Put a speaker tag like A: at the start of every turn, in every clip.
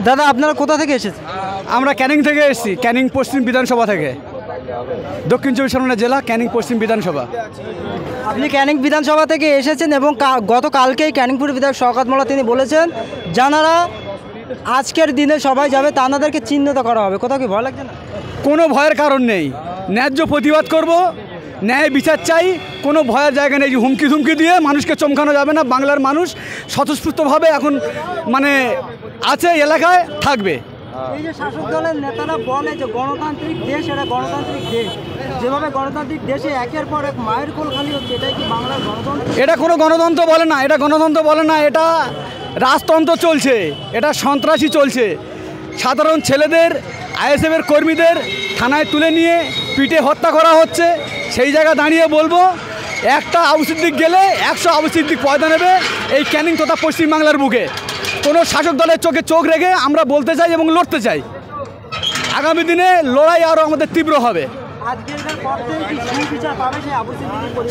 A: দাদা আপনারা কোথা থেকে এসেছেন?
B: আমরা ক্যানিং থেকে এসেছি, ক্যানিং পশ্চিম বিধানসভা থেকে, দক্ষিণ চব্বিশ পরগনা জেলা, ক্যানিং পশ্চিম বিধানসভা।
A: আপনি ক্যানিং বিধানসভা থেকে এসেছেন এবং গতকালকেই ক্যানিংপুর বিধায়ক শওকত মোল্লা তিনি বলেছেন যারা আজকের দিনে সবাই যাবে তাদেরকে চিহ্নিত করা হবে। কোথাও কি ভয় লাগছে না?
B: কোনো ভয়ের কারণ নেই, ন্যায্য প্রতিবাদ করব, ন্যায় বিচার চাই, কোনো ভয়ের জায়গা নেই। হুমকি ধুমকি দিয়ে মানুষকে চমকানো যাবে না। বাংলার মানুষ স্বতঃস্ফূর্তভাবে এখন আছে, এলাকায় থাকবে।
A: এই যে শাসক দলের নেতারা বলে যে গণতান্ত্রিক দেশ, এটা গণতান্ত্রিক দেশ, যেভাবে গণতান্ত্রিক দেশে একের পর এক মায়ের কোল খালি হচ্ছে, এটাই কি বাংলার গণতন্ত্র?
B: এটা কোনো গণতন্ত্র বলে না, এটা গণতন্ত্র বলে না, এটা রাজতন্ত্র চলছে, এটা সন্ত্রাসী চলছে। সাধারণ ছেলেদের, আইএসএফের কর্মীদের থানায় তুলে নিয়ে পিটে হত্যা করা হচ্ছে। সেই জায়গা দাঁড়িয়ে বলবো, একটা আবু সিদ্দিক গেলে 100 আবু সিদ্দিক পয়দা নেবে এই ক্যানিং তথা পশ্চিমবাংলার বুকে। কোনো শাসক দলের চোখে চোখ রেখে আমরা বলতে চাই এবং লড়তে চাই। আগামী দিনে লড়াই আরও আমাদের তীব্র হবে।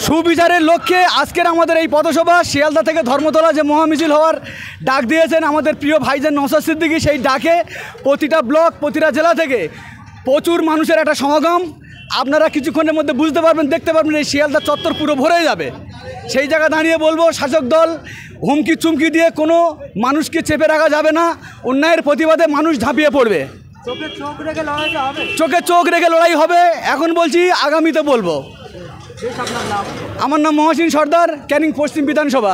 B: সুবিচারের লক্ষ্যে আজকের আমাদের এই পথসভা, শিয়ালদা থেকে ধর্মতলা যে মহামিছিল হওয়ার ডাক দিয়েছেন আমাদের প্রিয় ভাইজান নওশাদ সিদ্দিকী, সেই ডাকে প্রতিটা ব্লক, প্রতিটা জেলা থেকে প্রচুর মানুষের একটা সমাগম। আপনারা কিছুক্ষণের মধ্যে বুঝতে পারবেন, দেখতে পারবেন, এই শিয়ালদা চত্বর পুরো ভরে যাবে। সেই জায়গা দাঁড়িয়ে বলবো, শাসক দল হুমকি চুমকি দিয়ে কোনো মানুষকে চেপে রাখা যাবে না। অন্যায়ের প্রতিবাদে মানুষ ঝাঁপিয়ে পড়বে, চোখে চোখ রেখে লড়াই হবে। এখন বলছি, আগামীতে বলবো। আমার নাম মহসিন সর্দার, ক্যানিং পশ্চিম বিধানসভা।